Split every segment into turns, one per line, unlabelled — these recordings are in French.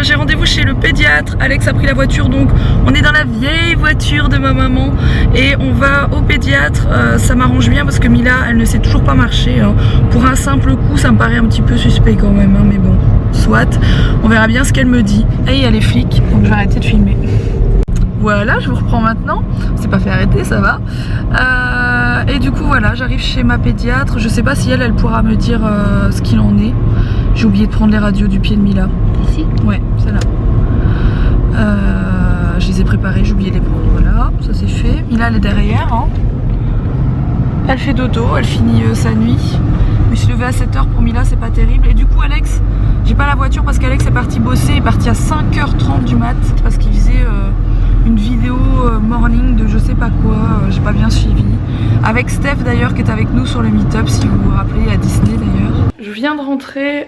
j'ai rendez-vous chez le pédiatre. Alex a pris la voiture, donc on est dans la vieille voiture de ma maman et on va au pédiatre. Ça m'arrange bien parce que Mila, elle ne sait toujours pas marcher, hein. Pour un simple coup, ça me paraît un petit peu suspect quand même, hein, mais bon, soit. On verra bien ce qu'elle me dit. Et il y a les flics, donc je vais arrêter de filmer. Voilà, je vous reprends maintenant. C'est pas fait arrêter, ça va. Et du coup, voilà, j'arrive chez ma pédiatre. Je sais pas si elle pourra me dire ce qu'il en est. J'ai oublié de prendre les radios du pied de Mila.
Ici?
Ouais, celle-là. Je les ai préparées, j'ai oublié de les prendre. Voilà, ça c'est fait. Mila, elle est derrière. Hein. Elle fait dodo, elle finit sa nuit. Je me suis levée à 7h pour Mila, c'est pas terrible. Et du coup, Alex, j'ai pas la voiture parce qu'Alex est parti bosser. Il est parti à 5h30 du mat parce qu'il faisait une vidéo morning de je sais pas quoi. J'ai pas bien suivi. Avec Steph d'ailleurs qui est avec nous sur le meet-up, si vous vous rappelez, à Disney d'ailleurs. Je viens de rentrer.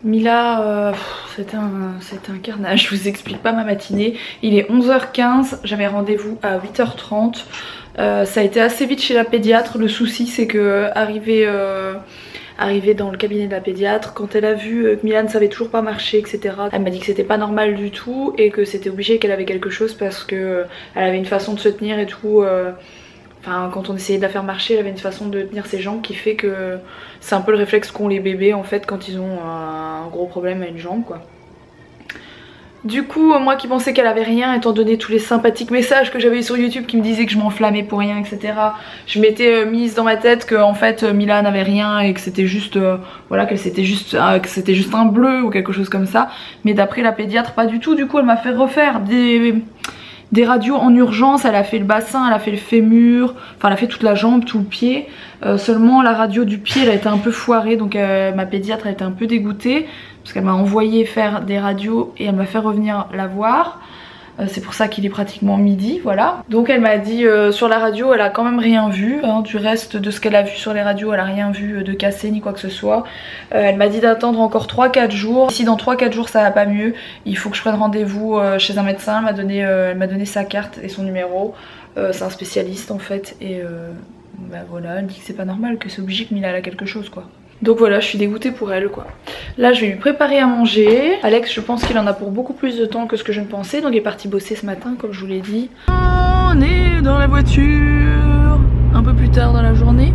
Mila, c'était un carnage, je vous explique pas ma matinée. Il est 11h15, j'avais rendez-vous à 8h30. Ça a été assez vite chez la pédiatre. Le souci c'est que arrivé dans le cabinet de la pédiatre, quand elle a vu que Mila ne savait toujours pas marcher, etc. Elle m'a dit que c'était pas normal du tout et que c'était obligé qu'elle avait quelque chose parce que elle avait une façon de se tenir et tout. Enfin, quand on essayait de la faire marcher, elle avait une façon de tenir ses jambes qui fait que c'est un peu le réflexe qu'ont les bébés en fait quand ils ont un gros problème à une jambe, quoi. Du coup, moi qui pensais qu'elle avait rien, étant donné tous les sympathiques messages que j'avais eu sur YouTube qui me disaient que je m'enflammais pour rien, etc. Je m'étais mise dans ma tête que en fait Mila n'avait rien et que c'était juste, voilà, que c'était juste un bleu ou quelque chose comme ça. Mais d'après la pédiatre, pas du tout. Du coup, elle m'a fait refaire des radios en urgence. Elle a fait le bassin, elle a fait le fémur, enfin elle a fait toute la jambe, tout le pied. Seulement la radio du pied, elle a été un peu foirée, donc ma pédiatre a été un peu dégoûtée. Parce qu'elle m'a envoyé faire des radios et elle m'a fait revenir la voir. C'est pour ça qu'il est pratiquement midi, voilà. Donc elle m'a dit sur la radio elle a quand même rien vu, hein, du reste de ce qu'elle a vu sur les radios elle a rien vu de cassé ni quoi que ce soit. Elle m'a dit d'attendre encore 3-4 jours. Si dans 3-4 jours ça va pas mieux, il faut que je prenne rendez-vous chez un médecin. Elle m'a donné sa carte et son numéro. C'est un spécialiste en fait et bah voilà, elle dit que c'est pas normal, que c'est obligé que Mila a quelque chose, quoi. Donc voilà, je suis dégoûtée pour elle, quoi. Là je vais lui préparer à manger. Alex, je pense qu'il en a pour beaucoup plus de temps que ce que je ne pensais. Donc il est parti bosser ce matin comme je vous l'ai dit. On est dans la voiture un peu plus tard dans la journée.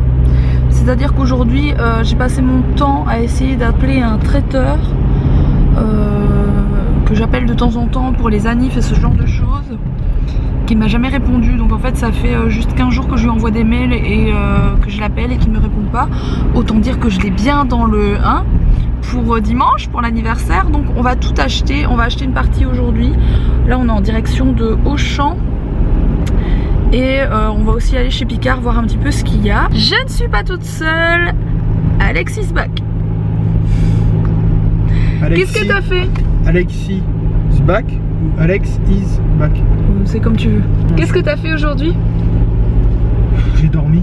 C'est à dire qu'aujourd'hui j'ai passé mon temps à essayer d'appeler un traiteur que j'appelle de temps en temps pour les anifs et ce genre de choses, qui m'a jamais répondu. Donc en fait ça fait juste 15 jours que je lui envoie des mails et que je l'appelle et qu'il ne me répond pas. Autant dire que je l'ai bien dans le 1 pour dimanche, pour l'anniversaire. Donc on va tout acheter, on va acheter une partie aujourd'hui. Là on est en direction de Auchan et on va aussi aller chez Picard voir un petit peu ce qu'il y a. Je ne suis pas toute seule, Alex is back. Qu'est-ce que t'as fait?
Alexis is back ou Alex is back?
C'est comme tu veux. Qu'est-ce que t'as fait aujourd'hui?
J'ai dormi.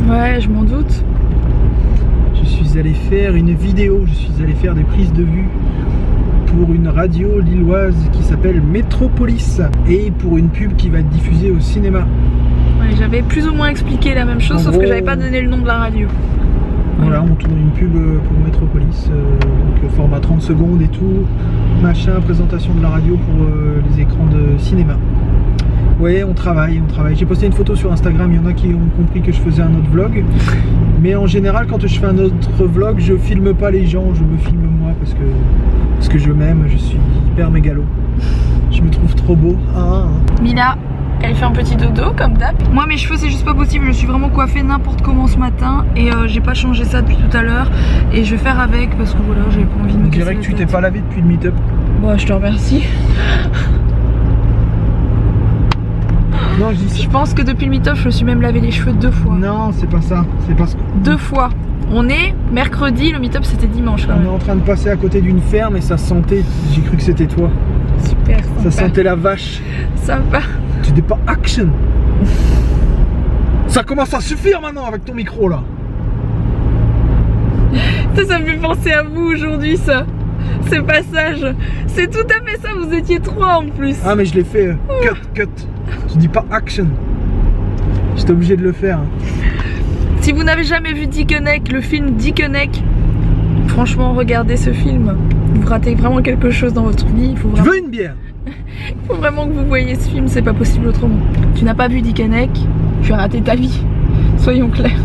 Ouais, je m'en doute.
Je suis allé faire une vidéo, je suis allé faire des prises de vue pour une radio lilloise qui s'appelle Métropolis et pour une pub qui va être diffusée au cinéma.
Ouais, j'avais plus ou moins expliqué la même chose, sauf que j'avais pas donné le nom de la radio.
Voilà, on tourne une pub pour Métropolis, donc format 30 secondes et tout, machin, présentation de la radio pour les écrans de cinéma. Ouais, on travaille. J'ai posté une photo sur Instagram, il y en a qui ont compris que je faisais un autre vlog. Mais en général, quand je fais un autre vlog, je filme pas les gens, je me filme moi parce que je m'aime, je suis hyper mégalo. Je me trouve trop beau.
Mila, elle fait un petit dodo comme d'hab. Moi mes cheveux c'est juste pas possible, je suis vraiment coiffée n'importe comment ce matin et j'ai pas changé ça depuis tout à l'heure et je vais faire avec parce que voilà, j'avais pas envie de me casser la tête.
On dirait que tu t'es pas lavé depuis le meet-up.
Bon, je te remercie.
Non, je
pense que depuis le meet-up je me suis même lavé les cheveux 2 fois.
Non, c'est pas ça, c'est parce que
2 fois. On est mercredi, le meet-up c'était dimanche quand même.
On est en train de passer à côté d'une ferme et ça sentait, j'ai cru que c'était toi.
Super sympa.
Ça sentait la vache.
Sympa.
Tu dis pas action. Ça commence à suffire maintenant avec ton micro là.
Ça me fait penser à vous aujourd'hui ça. Ce passage. C'est tout à fait ça, vous étiez 3 en plus.
Ah mais je l'ai fait cut. Tu dis pas action. J'étais obligé de le faire.
Si vous n'avez jamais vu Dickeneck, le film Dickeneck, Franchement, regardez ce film. Vous ratez vraiment quelque chose dans votre vie.
Tu veux une bière?
Il faut vraiment que vous voyez ce film, c'est pas possible autrement. Tu n'as pas vu Dickeneck, tu as raté ta vie. Soyons clairs.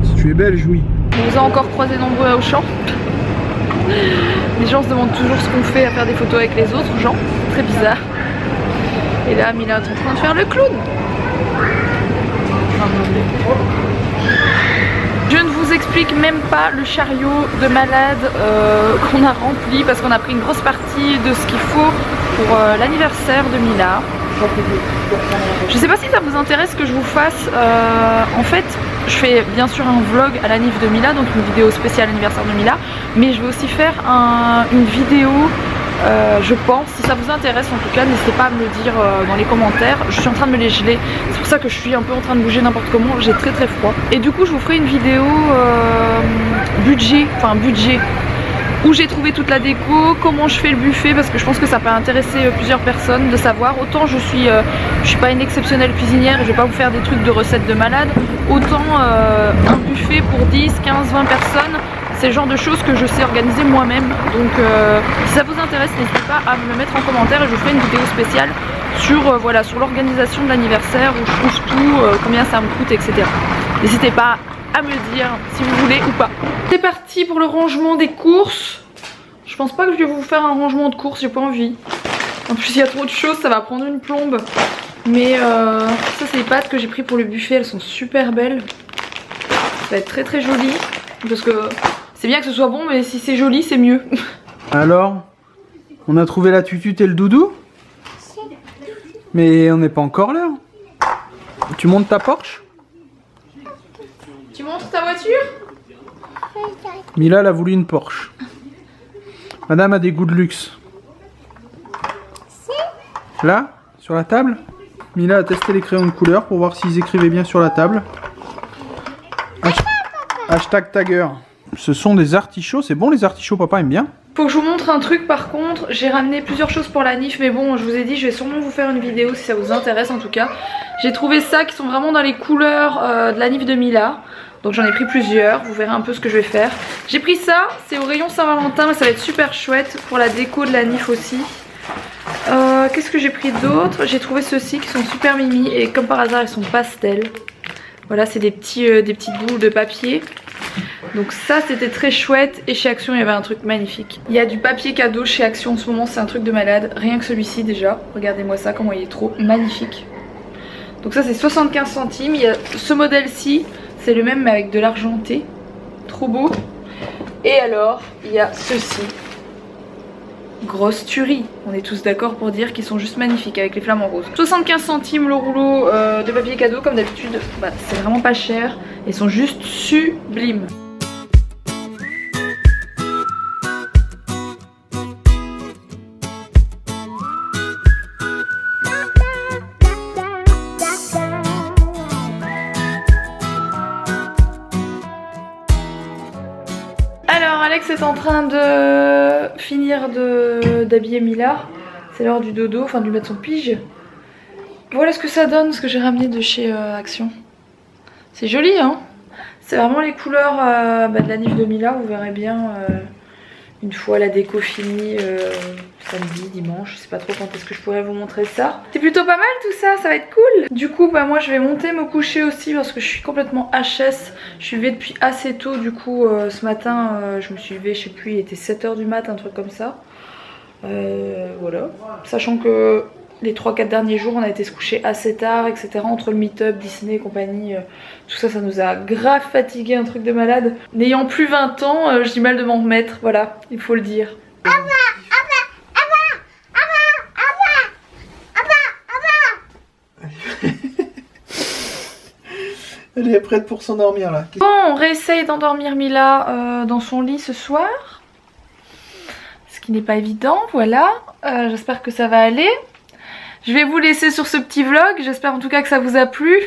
Si tu es belge, oui.
On vous a encore croisé nombreux à Auchan. Les gens se demandent toujours ce qu'on fait à faire des photos avec les autres gens. Très bizarre. Et là, Mila est en train de faire le clown. Je ne vous explique même pas le chariot de malade qu'on a rempli parce qu'on a pris une grosse partie de ce qu'il faut pour l'anniversaire de Mila. Je sais pas si ça vous intéresse que je vous fasse. En fait, je fais bien sûr un vlog à l'anniv de Mila, donc une vidéo spéciale anniversaire de Mila, mais je vais aussi faire une vidéo. Je pense, si ça vous intéresse en tout cas, n'hésitez pas à me le dire dans les commentaires. Je suis en train de me les geler, c'est pour ça que je suis un peu en train de bouger n'importe comment, j'ai très très froid. Et du coup je vous ferai une vidéo budget, où j'ai trouvé toute la déco, comment je fais le buffet, parce que je pense que ça peut intéresser plusieurs personnes de savoir. Autant je suis pas une exceptionnelle cuisinière et je vais pas vous faire des trucs de recettes de malade, autant un buffet pour 10, 15, 20 personnes, c'est le genre de choses que je sais organiser moi-même. Donc si ça vous intéresse, n'hésitez pas à me le mettre en commentaire et je vous ferai une vidéo spéciale sur, voilà, sur l'organisation de l'anniversaire, où je trouve tout, combien ça me coûte, etc. N'hésitez pas à me le dire si vous voulez ou pas. C'est parti pour le rangement des courses. Je pense pas que je vais vous faire un rangement de courses, j'ai pas envie. En plus il y a trop de choses, ça va prendre une plombe. Mais ça c'est les pâtes que j'ai pris pour le buffet, elles sont super belles. Ça va être très très joli. Parce que c'est bien que ce soit bon, mais si c'est joli c'est mieux.
Alors, on a trouvé la tutute et le doudou? Mais on n'est pas encore là. Tu montes ta Porsche?
Tu montres ta voiture?
Mila elle a voulu une Porsche. Madame a des goûts de luxe. Là, sur la table, Mila a testé les crayons de couleur pour voir s'ils écrivaient bien sur la table. Hashtag tagger. Ce sont des artichauts, c'est bon les artichauts, papa aime bien.
Faut que je vous montre un truc par contre, j'ai ramené plusieurs choses pour la NIF, mais bon je vous ai dit je vais sûrement vous faire une vidéo si ça vous intéresse en tout cas. J'ai trouvé ça qui sont vraiment dans les couleurs de la NIF de Mila. Donc j'en ai pris plusieurs, vous verrez un peu ce que je vais faire. J'ai pris ça, c'est au rayon Saint-Valentin mais ça va être super chouette pour la déco de la NIF aussi. Qu'est-ce que j'ai pris d'autre? J'ai trouvé ceux-ci qui sont super mimi et comme par hasard ils sont pastels. Voilà, c'est des petites boules de papier. Donc ça c'était très chouette et chez Action il y avait un truc magnifique. Il y a du papier cadeau chez Action en ce moment, c'est un truc de malade. Rien que celui-ci déjà, regardez-moi ça, comment il est trop magnifique. Donc ça c'est 75 centimes, il y a ce modèle-ci, c'est le même mais avec de l'argenté. Trop beau. Et alors il y a ceci. Grosse tuerie, on est tous d'accord pour dire qu'ils sont juste magnifiques avec les flamants roses. 75 centimes le rouleau de papier cadeau comme d'habitude, bah, c'est vraiment pas cher. Ils sont juste sublimes. Alors Alex est en train de finir d'habiller Mila. C'est l'heure du dodo, enfin de lui mettre son pige. Voilà ce que ça donne, ce que j'ai ramené de chez Action. C'est joli hein. C'est vraiment les couleurs de la NIF de Mila, vous verrez bien une fois la déco finie samedi, dimanche, je sais pas trop quand est-ce que je pourrais vous montrer ça. C'est plutôt pas mal tout ça, ça va être cool. Du coup bah moi je vais monter me coucher aussi parce que je suis complètement HS. Je suis levée depuis assez tôt du coup ce matin je me suis levée, je sais plus, il était 7 h du mat, un truc comme ça. Voilà, sachant que les 3-4 derniers jours on a été se coucher assez tard etc, entre le meet-up, Disney et compagnie, tout ça ça nous a grave fatigué, un truc de malade. N'ayant plus 20 ans, j'ai mal de m'en remettre, voilà, il faut le dire.
Elle est prête pour s'endormir là.
Bon, on réessaye d'endormir Mila dans son lit ce soir, ce qui n'est pas évident, voilà. J'espère que ça va aller. Je vais vous laisser sur ce petit vlog, j'espère en tout cas que ça vous a plu.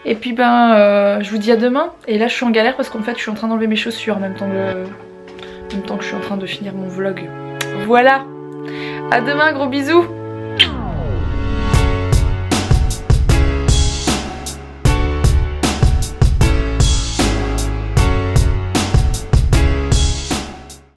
Et puis je vous dis à demain. Et là je suis en galère parce qu'en fait je suis en train d'enlever mes chaussures en même temps que je suis en train de finir mon vlog. Voilà, à demain, gros bisous.